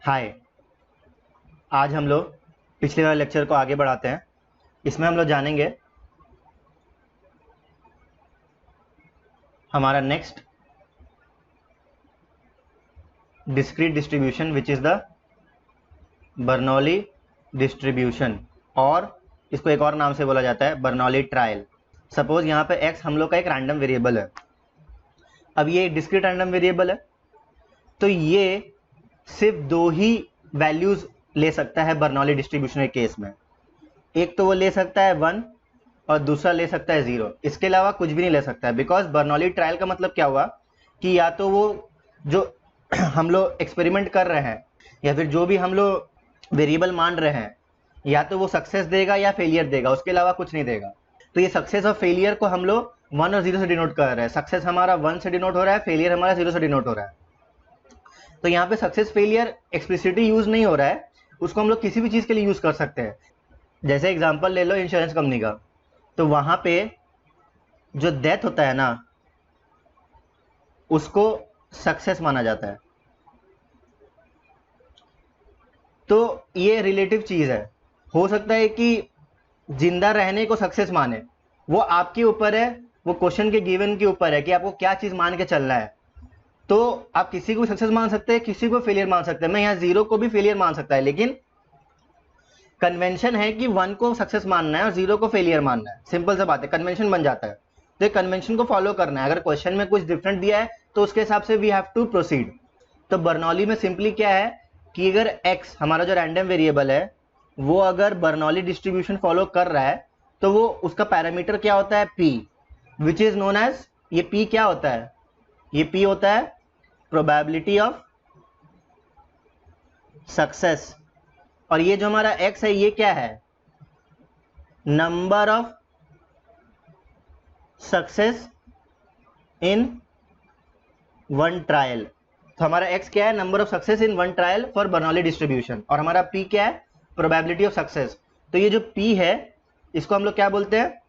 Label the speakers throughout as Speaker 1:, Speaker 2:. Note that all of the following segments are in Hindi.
Speaker 1: हाय। आज हम लोग पिछले वाले लेक्चर को आगे बढ़ाते हैं। इसमें हम लोग जानेंगे हमारा next discrete distribution which is the Bernoulli distribution, और इसको एक और नाम से बोला जाता है बर्नौली ट्रायल। सपोज यहाँ पे x हम लोग का एक रैंडम वेरिएबल है। अब ये एक डिस्क्रीट रैंडम वेरिएबल है, तो ये सिर्फ दो ही वैल्यूज ले सकता है बर्नौली डिस्ट्रीब्यूशन के केस में। एक तो वो ले सकता है 1 और दूसरा ले सकता है 0। इसके अलावा कुछ भी नहीं ले सकता है, बिकॉज बर्नौली ट्रायल का मतलब क्या हुआ कि या तो वो जो हम लोग एक्सपेरिमेंट कर रहे हैं या फिर जो भी हम लोग वेरिएबल मान रहे हैं, या तो वो सक्सेस देगा या फेलियर देगा, उसके अलावा कुछ नहीं देगा। तो ये सक्सेस और फेलियर को हम लोग 1 और 0 से डिनोट कर रहे हैं। सक्सेस हमारा 1 से डिनोट हो रहा है, फेलियर हमारा 0 से डिनोट हो रहा है। तो यहाँ पे सक्सेस फेलियर एक्सप्लिसिटली यूज नहीं हो रहा है, उसको हम लोग किसी भी चीज के लिए यूज कर सकते हैं। जैसे एग्जांपल ले लो इंश्योरेंस कंपनी का, तो वहां पे जो डेथ होता है ना, उसको सक्सेस माना जाता है। तो ये रिलेटिव चीज है। हो सकता है कि जिंदा रहने को सक्सेस माने, वो आपके ऊपर है, वो क्वेश्चन के गिवन के ऊपर है कि आपको क्या चीज मान के चलना है। तो आप किसी को सक्सेस मान सकते हैं, किसी को फेलियर मान सकते हैं। मैं यहाँ 0 को भी फेलियर मान सकता है, लेकिन कन्वेंशन है कि 1 को सक्सेस मानना है और 0 को फेलियर मानना है। सिंपल सा बात है, कन्वेंशन बन जाता है। तो कन्वेंशन को फॉलो करना है। अगर क्वेश्चन में कुछ डिफरेंट दिया है तो उसके हिसाब से वी हैव टू प्रोसीड। तो बर्नौली में सिंपली क्या है कि अगर x हमारा जो रैंडम वेरिएबल है वो अगर बर्नौली डिस्ट्रीब्यूशन फॉलो कर रहा है, तो वो उसका पैरामीटर क्या होता है, p, which is known as, ये p क्या होता है, ये p होता है प्रोबेबिलिटी ऑफ सक्सेस। और ये जो हमारा x है ये क्या है, number of success in one trial. तो हमारा x क्या है, number of success in one trial for Bernoulli distribution, और हमारा p क्या है, प्रोबेबिलिटी ऑफ सक्सेस। तो ये जो p है इसको हम लोग क्या बोलते हैं,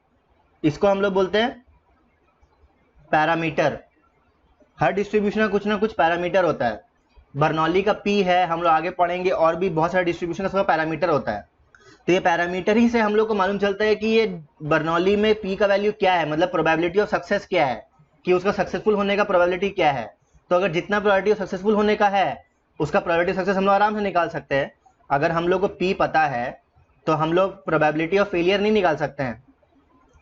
Speaker 1: इसको हम लोग बोलते हैं पैरामीटर। हर डिस्ट्रीब्यूशन का कुछ ना कुछ पैरामीटर होता है। बर्नौली का p है, हम लोग आगे पढ़ेंगे और भी बहुत सारे डिस्ट्रीब्यूशन का पैरामीटर होता है। तो ये पैरामीटर ही से हम लोग को मालूम चलता है कि ये बर्नौली में p का वैल्यू क्या है, मतलब प्रोबेबिलिटी ऑफ सक्सेस क्या है, कि उसका सक्सेसफुल होने का प्रोबेबिलिटी क्या है। तो अगर जितना प्रोबेबिलिटी ऑफ सक्सेसफुल होने का है उसका प्रोबेबिलिटी सक्सेस हम लोग आराम से निकाल सकते हैं। अगर हम लोग को p पता है तो हम लोग प्रोबेबिलिटी ऑफ फेलियर नहीं निकाल सकते हैं।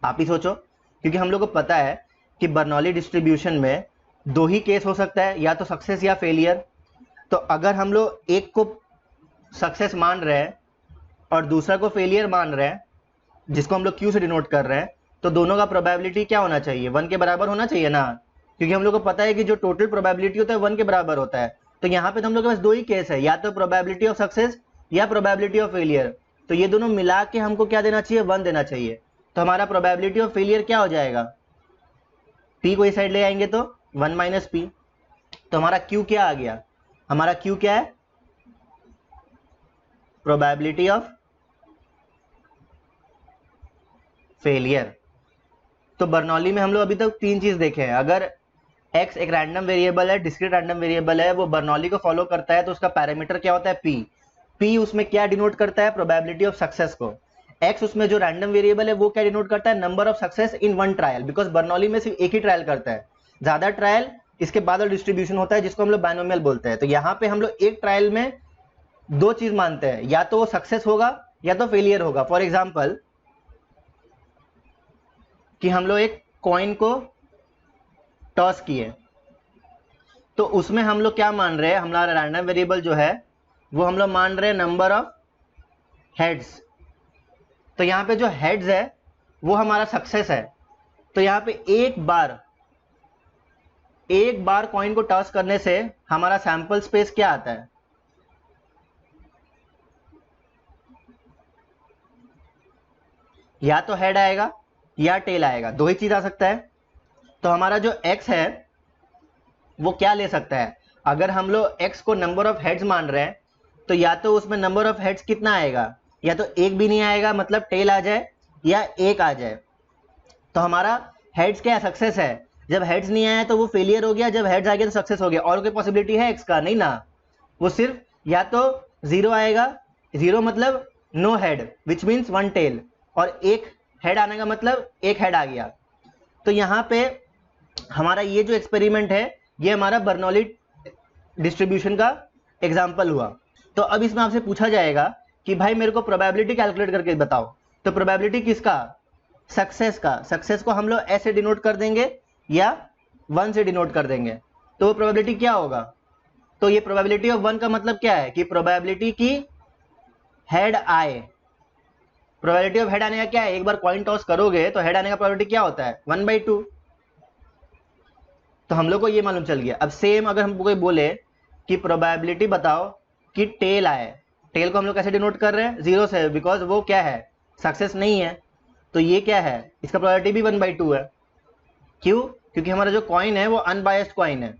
Speaker 1: आप ही सोचो, क्योंकि हम लोग को पता है कि बर्नौली डिस्ट्रीब्यूशन में दो ही केस हो सकता है, या तो सक्सेस या फेलियर। तो अगर हम लोग एक को सक्सेस मान रहे हैं और दूसरा को फेलियर मान रहे हैं, जिसको हम लोग Q से डिनोट कर रहे हैं, तो दोनों का प्रोबेबिलिटी क्या होना चाहिए, 1 के बराबर होना चाहिए ना, क्योंकि हम लोग को पता है कि जो टोटल प्रोबेबिलिटी होता है 1 के बराबर होता है। तो यहाँ पे तो हम लोग के पास दो ही केस है, या तो प्रोबेबिलिटी ऑफ सक्सेस या प्रोबेबिलिटी ऑफ फेलियर। तो ये दोनों मिला के हमको क्या देना चाहिए, 1 देना चाहिए। तो हमारा प्रोबेबिलिटी ऑफ फेलियर क्या हो जाएगा, p को इस साइड ले आएंगे तो 1 माइनस p। तो हमारा Q क्या आ गया, हमारा Q क्या है, प्रोबेबिलिटी ऑफ फेलियर। तो बर्नौली में हम लोग अभी तक तीन चीज देखे हैं। अगर x एक रैंडम वेरिएबल है, डिस्क्रीट रैंडम वेरिएबल है, वो बर्नौली को फॉलो करता है, तो उसका पैरामीटर क्या होता है, p उसमें क्या डिनोट करता है, प्रोबेबिलिटी ऑफ सक्सेस को। x उसमें जो रैंडम वेरिएबल है वो क्या डिनोट करता है, number of success in one trial, because Bernoulli में सिर्फ एक ही ट्रायल करता है। ज्यादा ट्रायल इसके बाद डिस्ट्रीब्यूशन होता है, जिसको हम लोग बाइनोमियल बोलते हैं। तो यहाँ पे हम लोग एक ट्रायल में दो चीज मानते हैं, या तो वो सक्सेस होगा या तो फेलियर होगा। फॉर एग्जाम्पल कि हम लोग एक कॉइन को टॉस किए, तो उसमें हम लोग क्या मान रहे हैं, हमारा रैंडम वेरिएबल जो है वो हम लोग मान रहे हैं नंबर ऑफ हेड्स। तो यहाँ पे जो हेड्स है वो हमारा सक्सेस है। तो यहाँ पे एक बार कॉइन को टॉस करने से हमारा सैंपल स्पेस क्या आता है, या तो हेड आएगा या टेल आएगा, दो ही चीज आ सकता है। तो हमारा जो x है वो क्या ले सकता है, अगर हम लोग x को नंबर ऑफ हेड्स मान रहे हैं, तो या तो उसमें नंबर ऑफ हेड्स कितना आएगा, या तो एक भी नहीं आएगा, मतलब टेल आ जाए, या एक आ जाए। तो हमारा हेड्स क्या है, सक्सेस है। जब हेड्स नहीं आया तो वो फेलियर हो गया, जब हेड्स आ गया तो सक्सेस हो गया। और कोई पॉसिबिलिटी है x का, नहीं ना, वो सिर्फ या तो 0 आएगा, 0 मतलब no head which means 1 tail, और 1 हेड आने का मतलब 1 हेड आ गया। तो यहाँ पे हमारा ये जो एक्सपेरिमेंट है ये हमारा बर्नौली डिस्ट्रीब्यूशन का एग्जाम्पल हुआ। तो अब इसमें आपसे पूछा जाएगा कि भाई मेरे को प्रोबेबिलिटी कैलकुलेट करके बताओ। तो प्रोबेबिलिटी किसका? सक्सेस का। सक्सेस को हम लोग ऐसे डिनोट कर देंगे या 1 से डिनोट कर देंगे। तो वो प्रोबेबिलिटी क्या होगा? तो ये प्रोबेबिलिटी ऑफ 1 का मतलब क्या है कि प्रोबेबिलिटी की हेड आए। प्रोबेबिलिटी ऑफ हेड आने का क्या है? एक बार कॉइन टॉस करोगे तो हेड आने का प्रोबेबिलिटी क्या होता है? 1/2। तो हम लोग को ये मालूम चल गया। अब सेम अगर हम कोई बोले कि प्रोबेबिलिटी बताओ कि टेल आए, टेल को हम लोग कैसे डिनोट कर रहे हैं? 0 से, बिकॉज वो क्या है? सक्सेस नहीं है। तो ये क्या है? इसका प्रोबेबिलिटी भी 1/2 है। क्यों? क्योंकि हमारा जो कॉइन है वो अनबायस्ड कॉइन है,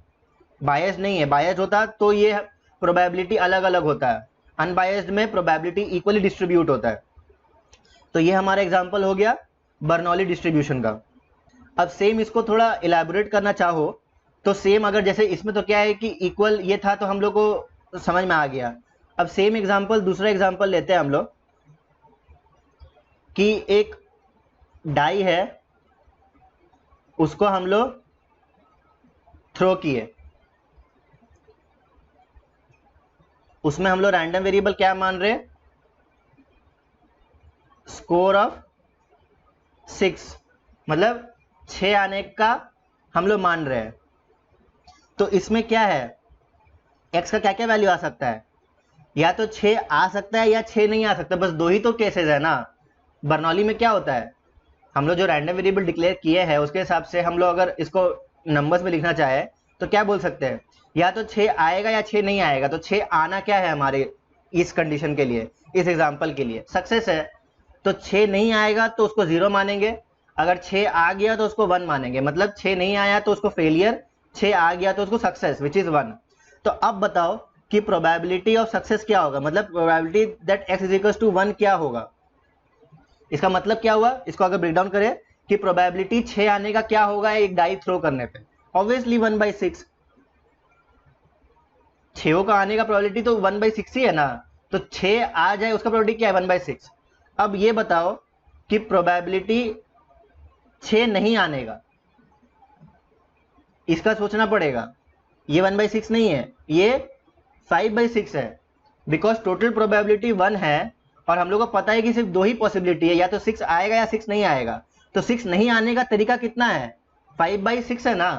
Speaker 1: बायस्ड नहीं है। बायस्ड होता तो ये प्रोबेबिलिटी अलग अलग होता है, अनबायस्ड में प्रोबेबिलिटी इक्वली डिस्ट्रीब्यूट होता है। तो ये हमारा एग्जाम्पल हो गया बर्नौली डिस्ट्रीब्यूशन का। अब सेम इसको थोड़ा इलेबोरेट करना चाहो तो सेम, अगर जैसे इसमें तो क्या है कि इक्वल ये था तो हम लोग को समझ में आ गया। अब सेम एग्जाम्पल, दूसरा एग्जाम्पल लेते हैं हम लोग कि एक डाई है, उसको हम लोग थ्रो किए, उसमें हम लोग रैंडम वेरिएबल क्या मान रहे? स्कोर ऑफ 6, मतलब 6 आने का हम लोग मान रहे हैं। तो इसमें क्या है? x का क्या क्या वैल्यू आ सकता है? या तो 6 आ सकता है या 6 नहीं आ सकता, बस दो ही तो केसेस है ना। बर्नौली में क्या होता है, हम लोग जो रैंडम वेरिएबल डिक्लेयर किए हैं उसके हिसाब से हम लोग अगर इसको नंबर्स में लिखना चाहे तो क्या बोल सकते हैं? या तो 6 आएगा या 6 नहीं आएगा। तो 6 आना क्या है हमारे इस कंडीशन के लिए, इस एग्जाम्पल के लिए सक्सेस है। तो 6 नहीं आएगा तो उसको 0 मानेंगे, अगर 6 आ गया तो उसको 1 मानेंगे, मतलब 6 नहीं आया तो उसको फेलियर, 6 आ गया तो उसको सक्सेस विच इज 1। तो अब बताओ कि प्रोबेबिलिटी ऑफ सक्सेस क्या होगा, मतलब probability that x is equal to 1 क्या होगा? इसका मतलब क्या हुआ? इसको अगर ब्रेक डाउन करें कि प्रोबेबिलिटी 6 आने का क्या होगा एक डाई थ्रो करने पे, ऑब्वियसली 1/6। 6 का आने का प्रोबेबिलिटी तो 1/6 ही है ना। तो 6 आ जाए उसका प्रोबेबिलिटी क्या है? 1/6। अब ये बताओ कि प्रोबेबिलिटी 6 नहीं आने का, इसका सोचना पड़ेगा। ये 1/6 नहीं है, ये 5/6 है, बिकॉज टोटल प्रोबेबिलिटी 1 है और हम लोग को पता है कि सिर्फ दो ही पॉसिबिलिटी है, या तो 6 आएगा या 6 नहीं आएगा। तो 6 नहीं आने का तरीका कितना है? 5/6 है ना।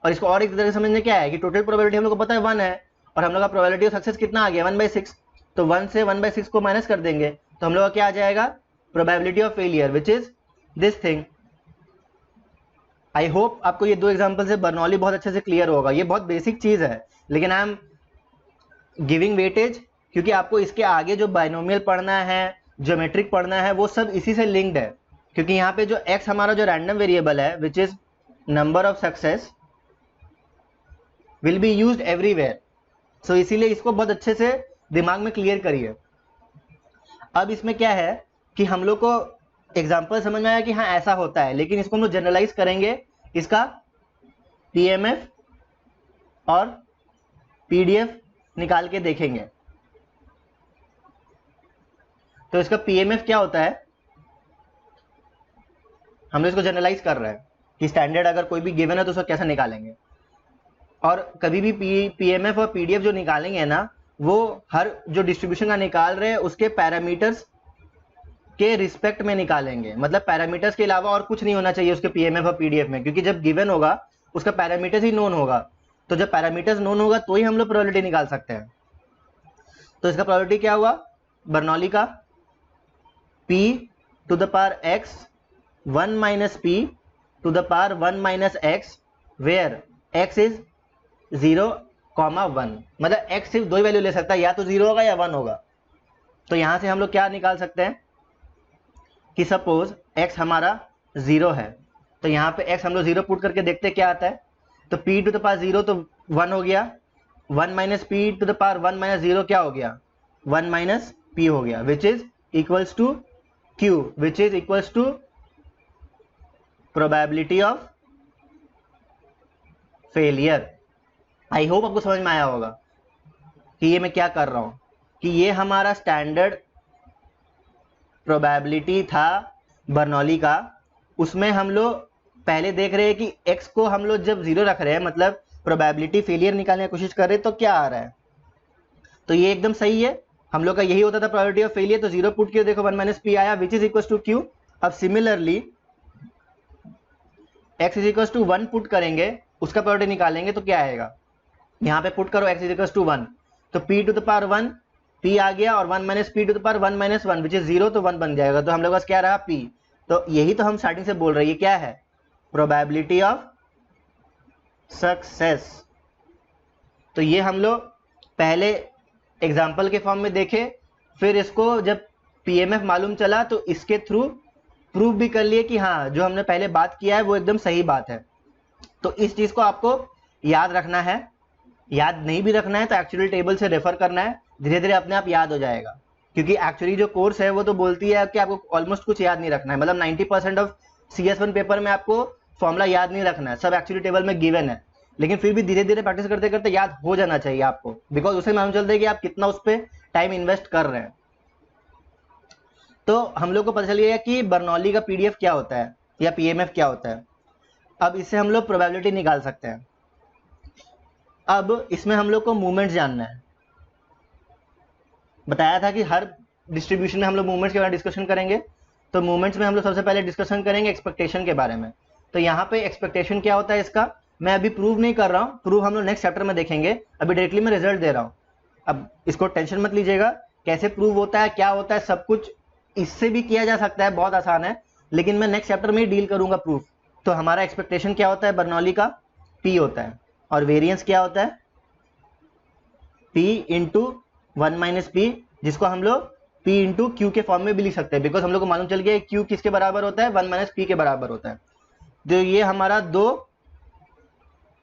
Speaker 1: और इसको और एक तरह से समझने क्या है कि टोटल प्रोबेबिलिटी हम लोग को पता है 1 है और हम लोग का प्रोबेबिलिटी ऑफ सक्सेस कितना आ गया? 1/6। तो 1 से 1/6 को माइनस कर देंगे तो हम लोग का क्या आ जाएगा? Probability of failure which is this thing. I hope आपको ये दो एग्जाम्पल से बर्नौली बहुत अच्छे से क्लियर होगा। ये बहुत बेसिक चीज है लेकिन आई एम गिविंग वेटेज क्योंकि आपको इसके आगे जो बाइनोमियल पढ़ना है, ज्योमेट्रिक पढ़ना है, वो सब इसी से लिंक्ड है। क्योंकि यहाँ पे जो x हमारा जो रैंडम वेरिएबल है which is number of success will be used everywhere. So इसीलिए इसको बहुत अच्छे से दिमाग में क्लियर करिए। अब इसमें क्या है कि हम लोग को एग्जाम्पल समझ में आया कि हाँ ऐसा होता है, लेकिन इसको हम लोग जनरलाइज करेंगे, इसका पीएमएफ और पीडीएफ निकाल के देखेंगे। तो इसका पीएमएफ क्या होता है, हम लोग इसको जनरलाइज कर रहे हैं कि स्टैंडर्ड अगर कोई भी गिवन है तो उसको कैसे निकालेंगे। और कभी भी पीएमएफ और पीडीएफ जो निकालेंगे ना, वो हर जो डिस्ट्रीब्यूशन का निकाल रहे हैं उसके पैरामीटर्स के रिस्पेक्ट में निकालेंगे। मतलब पैरामीटर्स के अलावा और कुछ नहीं होना चाहिए उसके पीएमएफ और पीडीएफ में, क्योंकि जब गिवन होगा उसका पैरामीटर्स ही नोन होगा। तो जब पैरामीटर्स नोन होगा तो ही हम लोग प्रोबेबिलिटी निकाल सकते हैं। तो इसका प्रोबेबिलिटी क्या हुआ बर्नौली का? p to the power x 1 minus p to the power 1 minus x where x is 0,1। मतलब x सिर्फ दो ही वैल्यू ले सकता है, या तो 0 होगा या 1 होगा। तो यहां से हम लोग क्या निकाल सकते हैं कि सपोज x हमारा 0 है, तो यहाँ पे x हम लोग 0 पुट करके देखते क्या आता है। तो p टू द पावर 0 तो 1 हो गया, 1 minus P to the power 1 minus 0 क्या हो गया? 1 माइनस p हो गया, which is equals to q, which is equals to probability of failure. I hope आपको समझ में आया होगा। कि ये मैं क्या कर रहा हूँ कि ये हमारा स्टैंडर्ड प्रोबेबिलिटी था बर्नौली का। उसमें हम लोग पहले देख रहे हैं कि x को हम लोग जब 0 रख रहे हैं, मतलब प्रोबेबिलिटी फेलियर निकालने की कोशिश कर रहे हैं, तो क्या आ रहा है, तो ये एकदम सही है। हम लोग का यही होता था प्रोबेबिलिटी ऑफ फेलियर, तो 0 पुट किया, देखो 1 माइनस पी आया which is equal to Q. अब similarly x is equal to 1 put करेंगे, उसका प्रोबेबिलिटी निकालेंगे, तो क्या आएगा, यहाँ पे पुट करो x इज इक्वल टू 1, तो p to the power 1 p आ गया, और 1 minus P to the power 1 minus 1 which is 0, तो 1 बन जाएगा। तो हम लोग पास क्या रहा p। तो यही तो हम स्टार्टिंग से बोल रहे हैं, ये क्या है, प्रोबेबिलिटी ऑफ सक्सेस। तो ये हम लोग पहले एग्जाम्पल के फॉर्म में देखे, फिर इसको जब पीएमएफ मालूम चला तो इसके थ्रू प्रूव भी कर लिए कि हाँ जो हमने पहले बात किया है वो एकदम सही बात है। तो इस चीज को आपको याद रखना है, याद नहीं भी रखना है तो एक्चुअल टेबल से रेफर करना है, धीरे धीरे अपने आप याद हो जाएगा। क्योंकि एक्चुअली जो कोर्स है वो तो बोलती है कि आपको ऑलमोस्ट कुछ याद नहीं रखना है, मतलब 90% ऑफ CS1 पेपर में आपको फॉर्मूला याद नहीं रखना है, सब एक्चुअली टेबल में गिवन है। लेकिन फिर भी धीरे धीरे प्रैक्टिस करते करते याद हो जाना चाहिए आपको, बिकॉज उससे मालूम चलता है कि आप कितना उस पर टाइम इन्वेस्ट कर रहे हैं। तो हम लोग को पता चल गया कि बर्नौली का PDF क्या होता है या PMF क्या होता है। अब इससे हम लोग प्रोबेबिलिटी निकाल सकते हैं। अब इसमें हम लोग को मूवमेंट जानना है। बताया था कि हर डिस्ट्रीब्यूशन में हम लोग मूवमेंट्स के बारे में डिस्कशन करेंगे, तो मूवमेंट्स में हम लोग सबसे पहले डिस्कशन करेंगे एक्सपेक्टेशन के बारे में। तो यहाँ पे एक्सपेक्टेशन क्या होता है इसका मैं अभी प्रूव नहीं कर रहा हूँ, प्रूव हम लोग नेक्स्ट चैप्टर में देखेंगे, अभी डायरेक्टली मैं रिजल्ट दे रहा हूँ। अब इसको टेंशन मत लीजिएगा, कैसे प्रूव होता है क्या होता है सब कुछ इससे भी किया जा सकता है, बहुत आसान है, लेकिन मैं नेक्स्ट चैप्टर में ही डील करूंगा प्रूफ। तो हमारा एक्सपेक्टेशन क्या होता है बर्नौली का, P होता है, और वेरिएंस क्या होता है P इंटू 1 माइनस पी, जिसको हम लोग P इंटू क्यू के फॉर्म में भी लिख सकते हैं, बिकॉज हम लोग को मालूम चल गया Q किसके बराबर होता है 1 माइनस पी के बराबर होता है। तो ये हमारा दो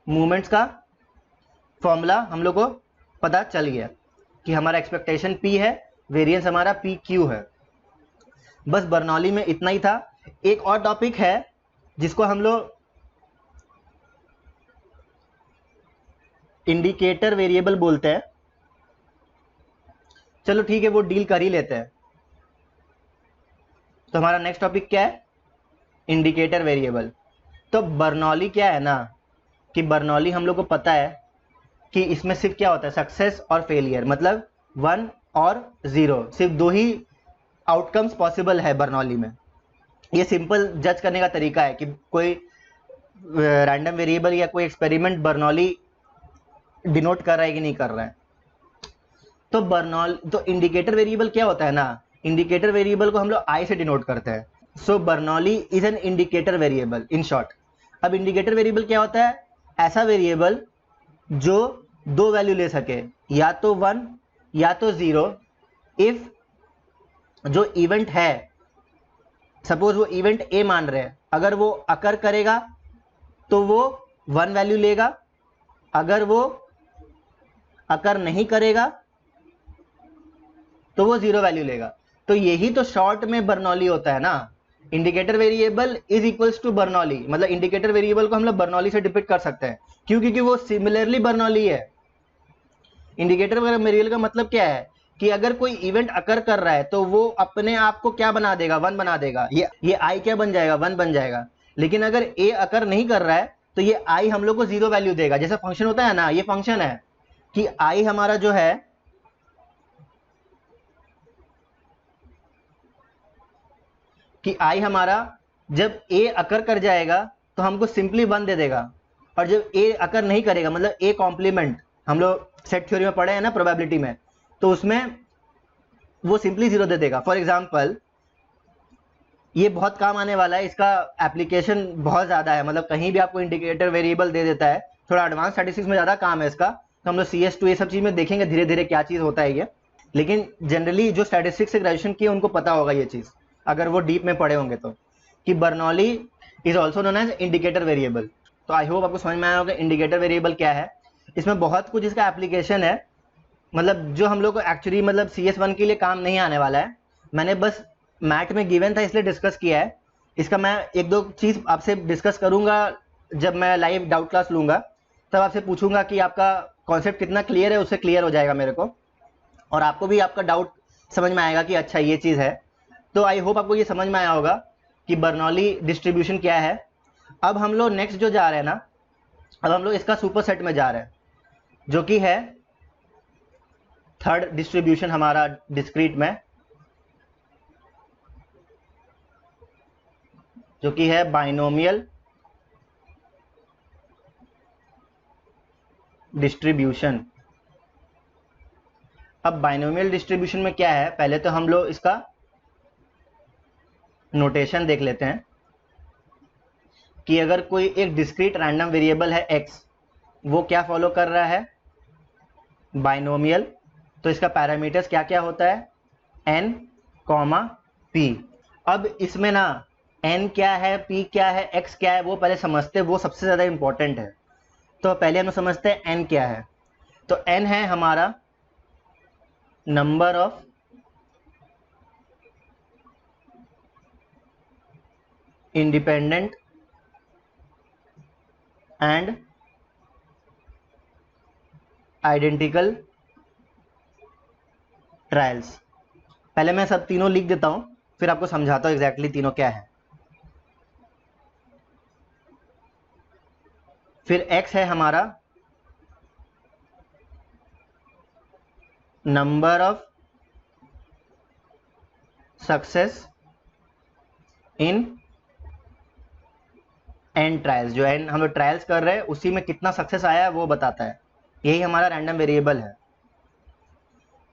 Speaker 1: मूवमेंट्स का फॉर्मूला हम लोग को पता चल गया कि हमारा एक्सपेक्टेशन P है, वेरिएंस हमारा PQ है। बस बर्नौली में इतना ही था। एक और टॉपिक है जिसको हम लोग इंडिकेटर वेरिएबल बोलते हैं, चलो ठीक है वो डील कर ही लेते हैं। तो हमारा नेक्स्ट टॉपिक क्या है, इंडिकेटर वेरिएबल। तो बर्नौली क्या है ना कि बर्नौली हम लोग को पता है कि इसमें सिर्फ क्या होता है सक्सेस और फेलियर, मतलब 1 और 0, सिर्फ दो ही आउटकम्स पॉसिबल है बर्नौली में। ये सिंपल जज करने का तरीका है कि कोई रैंडम वेरिएबल या कोई एक्सपेरिमेंट बर्नौली डिनोट कर रहा है कि नहीं कर रहा है। तो इंडिकेटर वेरिएबल क्या होता है ना, इंडिकेटर वेरिएबल को हम लोग I से डिनोट करते हैं। So Bernoulli is an indicator variable in short. अब इंडिकेटर वेरिएबल क्या होता है, ऐसा वेरिएबल जो दो वैल्यू ले सके, या तो 1 या तो 0, इफ जो इवेंट है, सपोज वो इवेंट ए मान रहे हैं, अगर वो अकर करेगा तो वो 1 वैल्यू लेगा, अगर वो अकर नहीं करेगा तो वो 0 वैल्यू लेगा। तो यही तो शॉर्ट में बर्नौली होता है ना, indicator variable is equals to Bernoulli, मतलब इंडिकेटर वेरिएबल को हम लोग बर्नौली से डिपिक्ट कर सकते हैं। क्यों, क्योंकि वो सिमिलरली बर्नौली है। इंडिकेटर वेरिएबल का मतलब क्या है कि अगर कोई इवेंट अकर कर रहा है तो वो अपने आप को क्या बना देगा, 1 बना देगा, ये I क्या बन जाएगा, 1 बन जाएगा। लेकिन अगर ए अकर नहीं कर रहा है तो ये I हम लोग को 0 वैल्यू देगा। जैसा फंक्शन होता है ना, ये फंक्शन है कि I हमारा जो है कि I हमारा जब A अकर कर जाएगा तो हमको सिंपली 1 दे देगा, और जब A अकर नहीं करेगा, मतलब A कॉम्प्लीमेंट हम लोग सेट थ्योरी में पढ़े हैं ना प्रोबेबिलिटी में, तो उसमें वो सिंपली 0 दे देगा। फॉर एग्जाम्पल ये बहुत काम आने वाला है, इसका एप्लीकेशन बहुत ज़्यादा है, मतलब कहीं भी आपको इंडिकेटर वेरिएबल दे देता है, थोड़ा एडवांस स्टैटिस्टिक्स में ज़्यादा काम है इसका, तो हम लोग CS2 ये सब चीज़ में देखेंगे धीरे धीरे क्या चीज़ होता है ये। लेकिन जनरली जो स्टैटिस्टिक्स से ग्रेजुएशन किए उनको पता होगा ये चीज़, अगर वो डीप में पढ़े होंगे तो, कि Bernoulli is also known as indicator variable. तो आई होप आपको समझ में आया होगा इंडिकेटर वेरिएबल क्या है। इसमें बहुत कुछ इसका एप्लीकेशन है, मतलब जो हम लोग को एक्चुअली मतलब CS1 के लिए काम नहीं आने वाला है, मैंने बस मैथ में गिवन था इसलिए डिस्कस किया है। इसका मैं एक दो चीज़ आपसे डिस्कस करूंगा जब मैं लाइव डाउट क्लास लूंगा, तब आपसे पूछूंगा कि आपका कॉन्सेप्ट कितना क्लियर है उससे क्लियर हो जाएगा मेरे को, और आपको भी आपका डाउट समझ में आएगा कि अच्छा ये चीज़ है। तो आई होप आपको ये समझ में आया होगा कि बर्नौली डिस्ट्रीब्यूशन क्या है। अब हम लोग नेक्स्ट जो जा रहे हैं ना, अब हम लोग इसका सुपर सेट में जा रहे हैं, जो कि है थर्ड डिस्ट्रीब्यूशन हमारा डिस्क्रीट में, जो कि है बाइनोमियल डिस्ट्रीब्यूशन। अब बाइनोमियल डिस्ट्रीब्यूशन में क्या है, पहले तो हम लोग इसका नोटेशन देख लेते हैं कि अगर कोई एक डिस्क्रीट रैंडम वेरिएबल है x, वो क्या फॉलो कर रहा है, बाइनोमियल, तो इसका पैरामीटर्स क्या क्या होता है, n, p। अब इसमें ना n क्या है, p क्या है, x क्या है, वो पहले समझते हैं, वो सबसे ज़्यादा इंपॉर्टेंट है। तो पहले हम समझते हैं n क्या है। तो n है हमारा number of independent and identical trials. पहले मैं सब तीनों लिख देता हूं, फिर आपको समझाता हूं एग्जैक्टली तीनों क्या है। फिर x है हमारा number of success in n trials, जो n हम लोग ट्रायल्स कर रहे हैं उसी में कितना सक्सेस आया है वो बताता है, यही हमारा रैंडम वेरिएबल है।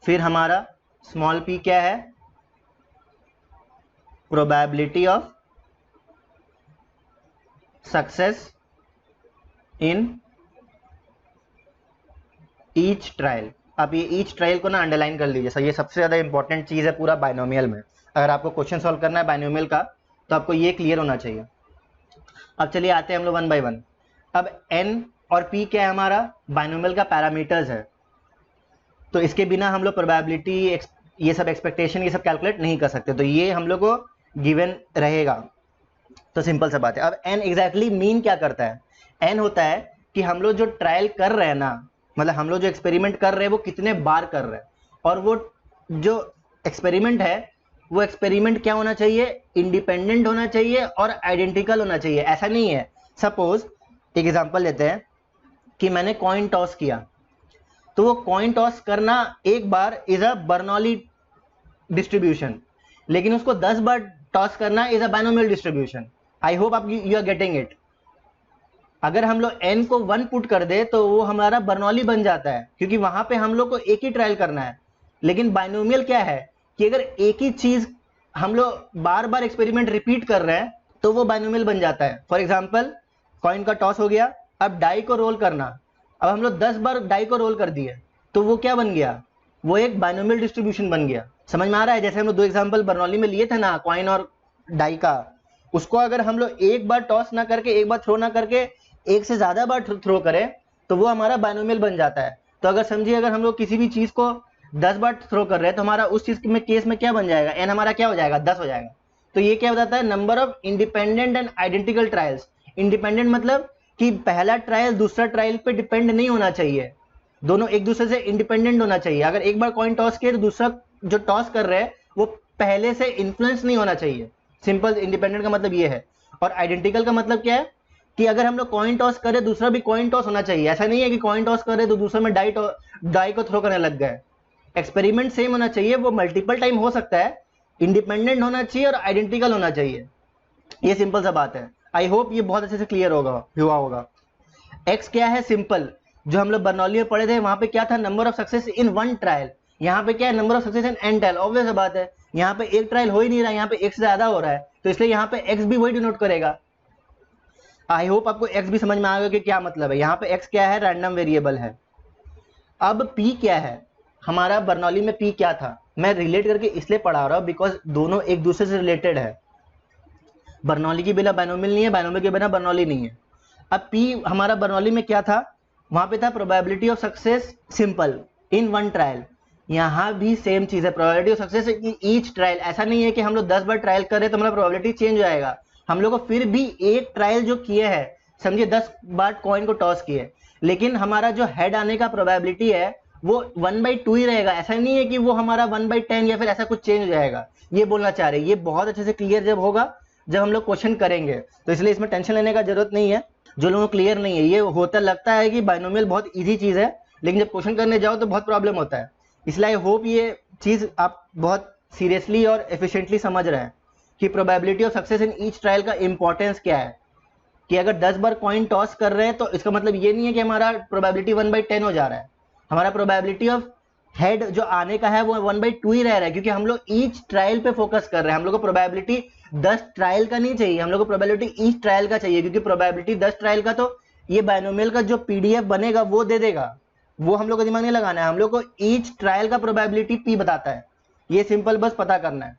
Speaker 1: फिर हमारा स्मॉल p क्या है, probability of success in each trial. आप ये ईच ट्रायल को ना अंडरलाइन कर लीजिए, ये सबसे ज़्यादा इंपॉर्टेंट चीज़ है पूरा बाइनोमियल में। अगर आपको क्वेश्चन सॉल्व करना है बाइनोमियल का तो आपको ये क्लियर होना चाहिए। अब चलिए आते हैं हम लोग वन बाय वन। अब n और p क्या है, हमारा बाइनोमियल का पैरामीटर्स है, तो इसके बिना हम लोग प्रोबेबिलिटी, ये सब एक्सपेक्टेशन, ये सब कैलकुलेट नहीं कर सकते, तो ये हम लोग को गिवन रहेगा। तो सिंपल सा बात है। अब n एग्जैक्टली मीन क्या करता है, n होता है कि हम लोग जो ट्रायल कर रहे हैं ना, मतलब हम लोग जो एक्सपेरिमेंट कर रहे हैं वो कितने बार कर रहे हैं, और वो जो एक्सपेरिमेंट है वो एक्सपेरिमेंट क्या होना चाहिए, इंडिपेंडेंट होना चाहिए और आइडेंटिकल होना चाहिए। ऐसा नहीं है, सपोज एक एग्जांपल लेते हैं कि मैंने कॉइन टॉस किया, तो वो कॉइन टॉस करना एक bar is a Bernoulli distribution, लेकिन उसको 10 बार टॉस करना is a binomial distribution. I hope आप यू आर गेटिंग इट। अगर हम लोग n को 1 पुट कर दे तो वो हमारा बर्नौली बन जाता है, क्योंकि वहां पे हम लोग को एक ही ट्रायल करना है। लेकिन बाइनोमियल क्या है कि अगर एक ही चीज हम लोग बार बार एक्सपेरिमेंट रिपीट कर रहे हैं तो वो बाइनोमियल बन जाता है। फॉर एग्जांपल कॉइन का टॉस हो गया, अब डाई को रोल करना, अब हम लोग 10 बार डाई को रोल कर दिए तो वो क्या बन गया, वो एक बाइनोमियल डिस्ट्रीब्यूशन बन गया। समझ में आ रहा है? जैसे हम लोग 2 एग्जाम्पल बर्नौली में लिए थे ना, कॉइन और डाई का, उसको अगर हम लोग एक बार टॉस ना करके, एक बार थ्रो ना करके, एक से ज्यादा बार थ्रो करें तो वो हमारा बाइनोमियल बन जाता है। तो अगर समझिए अगर हम लोग किसी भी चीज को 10 बार थ्रो कर रहे हैं तो हमारा उस चीज में केस में क्या बन जाएगा, n हमारा क्या हो जाएगा, 10 हो जाएगा। तो ये क्या बताता है, number of independent and identical trials. Independent मतलब कि पहला ट्रायल दूसरा ट्रायल पे डिपेंड नहीं होना चाहिए, दोनों एक दूसरे से इंडिपेंडेंट होना चाहिए। अगर एक बार कॉइन टॉस किए तो दूसरा जो टॉस कर रहे हैं वो पहले से इन्फ्लुएंस नहीं होना चाहिए। सिंपल इंडिपेंडेंट का मतलब ये है। और आइडेंटिकल का मतलब क्या है कि अगर हम लोग कॉइन टॉस करें दूसरा भी कॉइन टॉस होना चाहिए। ऐसा नहीं है कि कॉइन टॉस करे तो दूसरे में डाई को थ्रो करने लग गए। एक्सपेरिमेंट सेम होना चाहिए, वो मल्टीपल टाइम हो सकता है, इंडिपेंडेंट होना चाहिए और आइडेंटिकल होना चाहिए। ये सिंपल सा बात है। आई होप ये बहुत अच्छे से क्लियर हुआ होगा। एक्स क्या है, सिंपल, जो हम लोग बर्नौली में पढ़े थे वहां पे क्या था, number of success in 1 trial. यहाँ पे क्या है, number of success in n trial. Obvious बात है, यहाँ पे एक ट्रायल हो ही नहीं रहा है, यहाँ पे एक से ज्यादा हो रहा है, तो इसलिए यहाँ पे x भी वही डिनोट करेगा। आई होप आपको x भी समझ में आ गया कि क्या मतलब है। यहाँ पे x क्या है, रैंडम वेरिएबल है। अब p क्या है, हमारा बर्नौली में p क्या था, मैं रिलेट करके इसलिए पढ़ा रहा हूँ बिकॉज दोनों एक दूसरे से रिलेटेड है। बर्नौली के बिना बाइनोमियल नहीं है, बाइनोमियल के बिना बर्नौली नहीं है। अब p हमारा बर्नौली में क्या था, वहां पे था probability of success simple in 1 trial. यहाँ भी सेम चीज है, probability of success in each trial. ऐसा नहीं है कि हम लोग 10 बार ट्रायल कर रहे हैं तो हमारा प्रोबेबिलिटी चेंज हो जाएगा। हम लोग को फिर भी एक ट्रायल जो किए हैं, समझिए 10 बार कॉइन को टॉस किए, लेकिन हमारा जो हेड आने का प्रोबेबिलिटी है वो 1/2 ही रहेगा। ऐसा नहीं है कि वो हमारा 1/10 या फिर ऐसा कुछ चेंज हो जाएगा, ये बोलना चाह रहे हैं। ये बहुत अच्छे से क्लियर जब होगा जब हम लोग क्वेश्चन करेंगे, तो इसलिए इसमें टेंशन लेने का जरूरत नहीं है। जो लोगों को क्लियर नहीं है, ये होता लगता है कि बाइनोमियल बहुत इजी चीज है, लेकिन जब क्वेश्चन करने जाओ तो बहुत प्रॉब्लम होता है। इसलिए आई होप ये चीज आप बहुत सीरियसली और एफिशिएंटली समझ रहे हैं कि probability of success in each trial का इंपॉर्टेंस क्या है। कि अगर 10 बार कॉइन टॉस कर रहे हैं तो इसका मतलब ये नहीं है कि हमारा प्रोबेबिलिटी 1/10 हो जा रहा है। हमारा प्रोबेबिलिटी ऑफ हेड जो आने का है वो 1/2 ही रह रहा है, क्योंकि हम लोग ईच ट्रायल पे फोकस कर रहे हैं। हम लोग को प्रोबेबिलिटी 10 ट्रायल का नहीं चाहिए, हम लोग को प्रोबेबिलिटी ईच ट्रायल का चाहिए, क्योंकि प्रोबेबिलिटी 10 ट्रायल का तो ये बाइनोमियल का जो पीडीएफ बनेगा वो दे देगा, वो हम लोग को दिमाग नहीं लगाना है। हम लोग को ईच ट्रायल का प्रोबेबिलिटी पी बताता है, ये सिंपल बस पता करना है।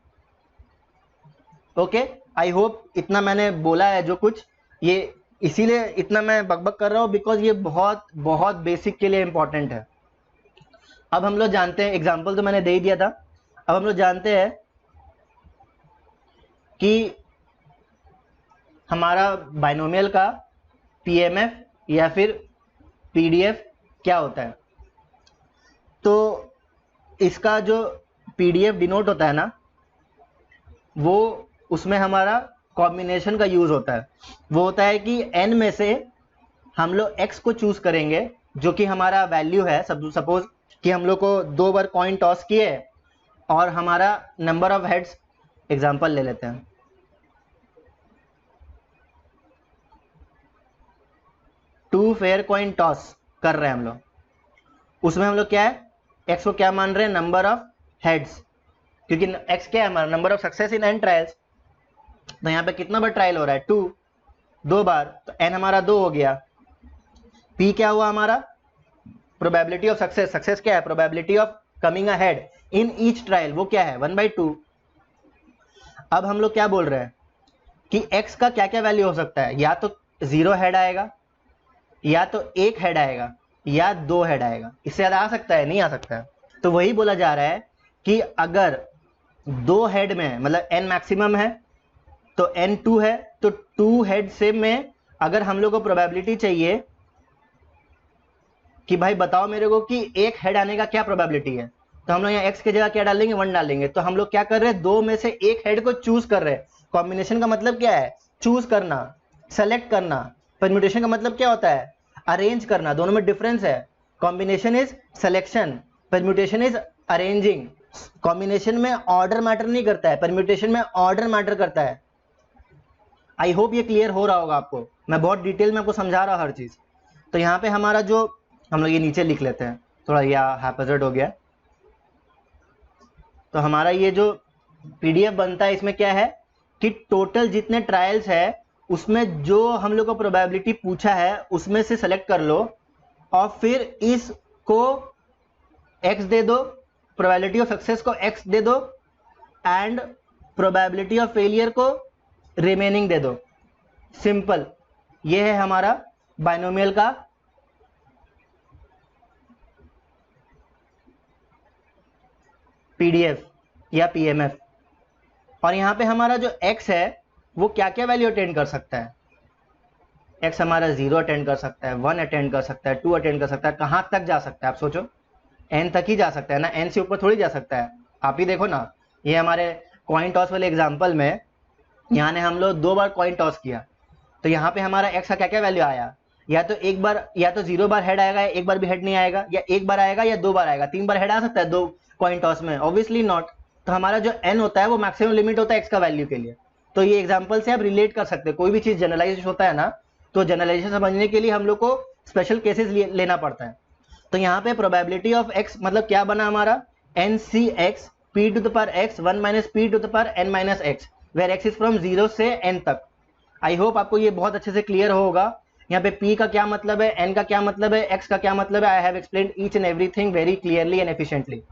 Speaker 1: ओके, आई होप इतना मैंने बोला है जो कुछ, ये इसीलिए इतना मैं बकबक कर रहा हूं बिकॉज ये बहुत बहुत बेसिक के लिए इंपॉर्टेंट है। अब हम लोग जानते हैं, एग्जाम्पल तो मैंने दे ही दिया था, अब हम लोग जानते हैं कि हमारा बाइनोमियल का पीएमएफ या फिर पीडीएफ क्या होता है। तो इसका जो पीडीएफ डिनोट होता है ना, वो उसमें हमारा कॉम्बिनेशन का यूज होता है। वो होता है कि n में से हम लोग x को चूज करेंगे जो कि हमारा वैल्यू है। सपोज कि हम लोग को 2 बार कॉइन टॉस किए और हमारा नंबर ऑफ हेड्स, एग्जांपल ले लेते हैं, 2 फेयर कॉइन टॉस कर रहे हैं हम लोग। उसमें हम लोग क्या है, x को क्या मान रहे हैं, नंबर ऑफ हेड्स, क्योंकि x क्या है हमारा, number of success in n trials. तो यहाँ पे कितना बार ट्रायल हो रहा है, 2, 2 बार, तो n हमारा 2 हो गया। p क्या हुआ हमारा, प्रोबेबिलिटी ऑफ सक्सेस, सक्सेस क्या है, probability of coming a head in each trial, वो क्या है 1/2। अब हम लोग क्या बोल रहे हैं कि x का क्या क्या वैल्यू हो सकता है, या तो 0 हेड आएगा, या तो 1 हेड आएगा, या 2 हेड आएगा। इससे ज्यादा आ सकता है, नहीं आ सकता है। तो वही बोला जा रहा है कि अगर 2 हेड में मतलब n मैक्सिमम है तो n 2 है, तो 2 हेड से में अगर हम लोग को प्रोबेबिलिटी चाहिए कि भाई बताओ मेरे को कि 1 हेड आने का क्या प्रोबेबिलिटी है, तो हम लोग यहाँ x की जगह क्या डालेंगे, 1 डालेंगे। तो हम लोग क्या कर रहे हैं, 2 में से 1 हेड को चूज कर रहे हैं। कॉम्बिनेशन का मतलब क्या है, चूज करना, सेलेक्ट करना। परम्यूटेशन का मतलब क्या होता है, अरेंज करना। दोनों में डिफरेंस है। Combination is selection, permutation is arranging. Combination में ऑर्डर मैटर नहीं करता है, परम्यूटेशन में ऑर्डर मैटर करता है। आई होप ये क्लियर हो रहा होगा आपको, मैं बहुत डिटेल में आपको समझा रहा हूँ हर चीज। तो यहाँ पे हमारा जो, हम लोग ये नीचे लिख लेते हैं, थोड़ा यह हैपेजर्ड हो गया। तो हमारा ये जो पीडीएफ बनता है इसमें क्या है कि टोटल जितने ट्रायल्स है उसमें जो हम लोग को प्रोबेबिलिटी पूछा है उसमें से सेलेक्ट कर लो और फिर इसको x दे दो, प्रोबेबिलिटी ऑफ सक्सेस को x दे दो एंड प्रोबेबिलिटी ऑफ फेलियर को रिमेनिंग दे दो। सिंपल, ये है हमारा बाइनोमियल का पीडीएफ या पीएमएफ। और यहां पे हमारा जो x है वो क्या क्या वैल्यू अटेंड कर सकता है। x हमारा 0 अटेंड कर सकता है, 1 अटेंड कर सकता है, 2 अटेंड कर सकता है। कहां तक जा सकता है आप सोचो, n तक ही जा सकता है ना, n से ऊपर थोड़ी जा सकता है। आप ही देखो ना, ये हमारे कॉइन टॉस वाले एग्जांपल में यहाँ ने हम लोग 2 बार कॉइन टॉस किया, तो यहाँ पे हमारा x का क्या क्या वैल्यू आया, या तो 1 बार, या तो 0 बार हेड आएगा, या 1 बार भी हेड नहीं आएगा, या 1 बार आएगा या 2 बार आएगा। 3 बार हेड आ सकता है 2 कॉइन टॉस में, ऑब्वियसली नॉट। तो हमारा जो n होता है वो मैक्सिमम लिमिट होता है x का वैल्यू के लिए। तो ये एग्जाम्पल से आप रिलेट कर सकते हैं। कोई भी चीज जनरलाइज होता है ना, तो जनरलाइजेशन समझने के लिए हम लोग को स्पेशल केसेस लेना पड़ता है। तो यहाँ पे प्रोबेबिलिटी ऑफ x मतलब क्या बना हमारा, NCx p to the power x 1 minus p to the power n minus x, where x is from 0 से n तक। आई होप आपको ये बहुत अच्छे से क्लियर होगा। यहाँ पे p का क्या मतलब है, n का क्या मतलब है, x का क्या मतलब है। I have explained each and everything very clearly and efficiently.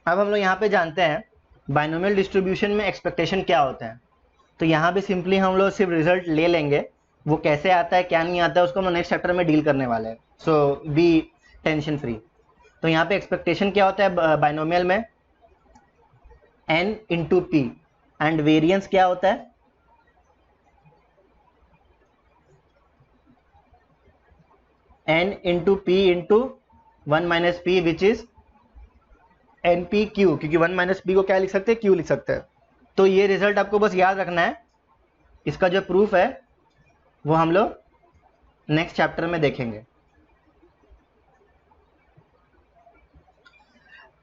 Speaker 1: अब हम लोग यहाँ पे जानते हैं बाइनोमियल डिस्ट्रीब्यूशन में एक्सपेक्टेशन क्या होता है। तो यहाँ पे सिंपली हम लोग सिर्फ रिजल्ट ले लेंगे, वो कैसे आता है क्या नहीं आता है उसको हम नेक्स्ट चैप्टर में डील करने वाले हैं। सो बी टेंशन फ्री। तो यहाँ पे एक्सपेक्टेशन क्या होता है बाइनोमियल में, n into P, and variance क्या होता है, n into P into 1 minus P which is an P Q, क्योंकि 1 माइनस पी को क्या लिख सकते हैं, क्यू लिख सकते हैं। तो ये रिजल्ट आपको बस याद रखना है। इसका जो प्रूफ है वो हम लोग नेक्स्ट चैप्टर में देखेंगे।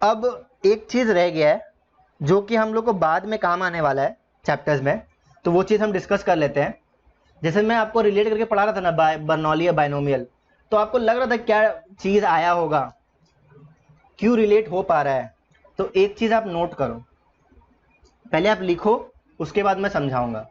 Speaker 1: अब एक चीज रह गया है जो कि हम लोग को बाद में काम आने वाला है चैप्टर्स में, तो वो चीज हम डिस्कस कर लेते हैं। जैसे मैं आपको रिलेट करके पढ़ा रहा था ना बर्नौली या बाइनोमियल, तो आपको लग रहा था क्या चीज आया होगा, क्यों रिलेट हो पा रहा है। तो एक चीज आप नोट करो, पहले आप लिखो, उसके बाद मैं समझाऊंगा।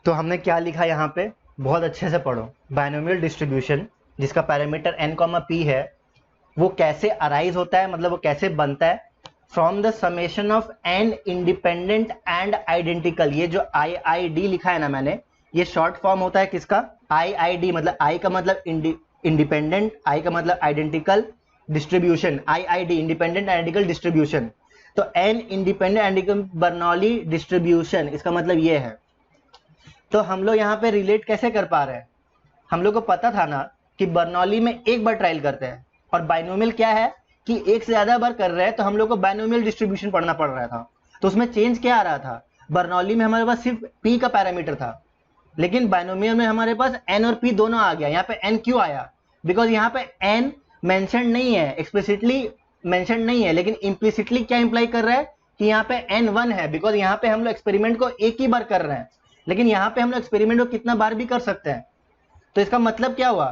Speaker 1: तो हमने क्या लिखा यहाँ पे, बहुत अच्छे से पढ़ो। बाइनोमियल डिस्ट्रीब्यूशन जिसका पैरामीटर n, p है, वो कैसे अराइज होता है, मतलब वो कैसे बनता है, from the summation of n independent and identical. ये जो IID लिखा है ना मैंने, ये शॉर्ट फॉर्म होता है किसका, IID, मतलब I का मतलब इंडिपेंडेंट, I का मतलब identical, distribution, IID independent identical distribution. तो n independent identical Bernoulli distribution, इसका मतलब ये है। तो हम लोग यहाँ पे रिलेट कैसे कर पा रहे हैं, हम लोग को पता था ना कि बर्नौली में एक बार ट्रायल करते हैं, और बाइनोमियल क्या है कि एक से ज्यादा बार कर रहे हैं, तो हम लोग को बाइनोमियल डिस्ट्रीब्यूशन पढ़ना पड़ रहा था। तो उसमें चेंज क्या आ रहा था, बर्नौली में हमारे पास सिर्फ p का पैरामीटर था, लेकिन बाइनोमियल में हमारे पास n और p दोनों आ गया। यहाँ पे n क्यों आया, बिकॉज यहाँ पे n मेंशन नहीं है, एक्सप्लिसिटली मेंशन नहीं है, लेकिन इम्प्लिसिटली क्या इंप्लाई कर रहा है कि यहाँ पे n 1 है, बिकॉज यहाँ पे हम लोग एक्सपेरिमेंट को एक ही बार कर रहे हैं, लेकिन यहाँ पे हम लोग एक्सपेरिमेंट को कितना बार भी कर सकते हैं। तो इसका मतलब क्या हुआ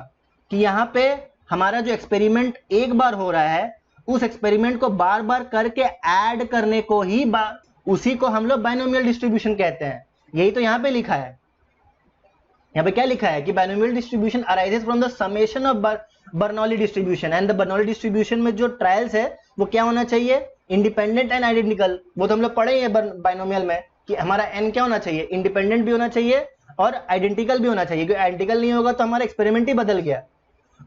Speaker 1: कि यहाँ पे हमारा जो एक्सपेरिमेंट एक बार हो रहा है, उस एक्सपेरिमेंट को बार बार करके ऐड करने को ही उसी को हम लोग बाइनोमियल डिस्ट्रीब्यूशन कहते हैं। यही तो यहाँ पे लिखा है। यहाँ पे क्या लिखा है कि binomial distribution arises from the summation of Bernoulli distribution, and the Bernoulli distribution में जो ट्रायल्स है वो क्या होना चाहिए, इंडिपेंडेंट एंड आइडेंटिकल। वो तो हम लोग पढ़े हैं बाइनोमियल में कि हमारा n क्या होना चाहिए, इंडिपेंडेंट भी होना चाहिए और आइडेंटिकल भी होना चाहिए, क्योंकि आइडेंटिकल नहीं होगा तो हमारा एक्सपेरिमेंट ही बदल गया,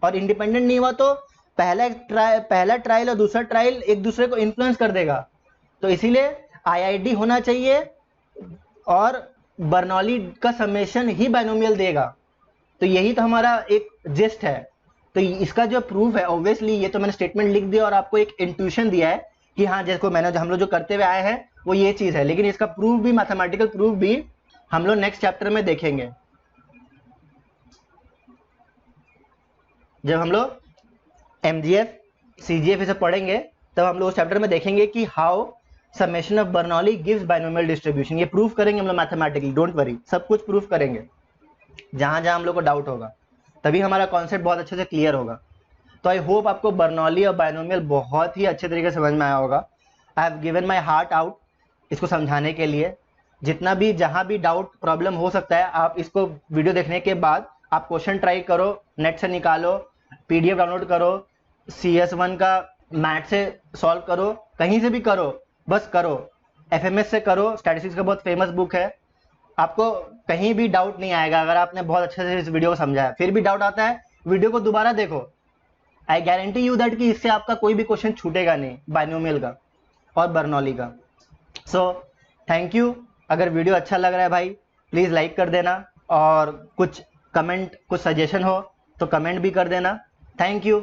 Speaker 1: और इंडिपेंडेंट नहीं हुआ तो पहला ट्रायल और दूसरा ट्रायल एक दूसरे को इन्फ्लुएंस कर देगा। तो इसीलिए IID होना चाहिए और बर्नौली का समेशन ही बाइनोमियल देगा। तो यही तो हमारा एक जिस्ट है। तो इसका जो प्रूफ है, ऑब्वियसली ये तो मैंने स्टेटमेंट लिख दिया और आपको एक इंट्यूशन दिया है कि हाँ, जैसे मैंने हम लोग जो करते हुए आए हैं वो ये चीज है, लेकिन इसका प्रूफ भी, मैथमेटिकल प्रूफ भी हम लोग नेक्स्ट चैप्टर में देखेंगे। जब हम लोग MGF CGF इसे पढ़ेंगे तब हम लोग उस चैप्टर में देखेंगे कि how summation of Bernoulli gives binomial distribution. ये प्रूफ करेंगे हम लोग मैथमेटिकली, डोंट वरी, सब कुछ प्रूफ करेंगे। जहां जहां हम लोग को डाउट होगा तभी हमारा कॉन्सेप्ट बहुत अच्छे से क्लियर होगा। तो आई होप आपको बर्नौली और बाइनोमियल बहुत ही अच्छे तरीके से समझ में आया होगा। I have given my heart out इसको समझाने के लिए। जितना भी जहां भी डाउट प्रॉब्लम हो सकता है, आप इसको वीडियो देखने के बाद आप क्वेश्चन ट्राई करो, नेट से निकालो, PDF डाउनलोड करो, CS1 का मैथ से सॉल्व करो, कहीं से भी करो, बस करो। FMS से करो, स्टैटिस्टिक्स का बहुत फेमस बुक है। आपको कहीं भी डाउट नहीं आएगा अगर आपने बहुत अच्छे से इस वीडियो को समझा है। फिर भी डाउट आता है, वीडियो को दोबारा देखो, आई गारंटी यू दैट कि इससे आपका कोई भी क्वेश्चन छूटेगा नहीं, बाइनोमियल का और बर्नौली का। So thank you. अगर वीडियो अच्छा लग रहा है भाई, प्लीज़ लाइक कर देना, और कुछ कमेंट, कुछ सजेशन हो तो कमेंट भी कर देना। Thank you.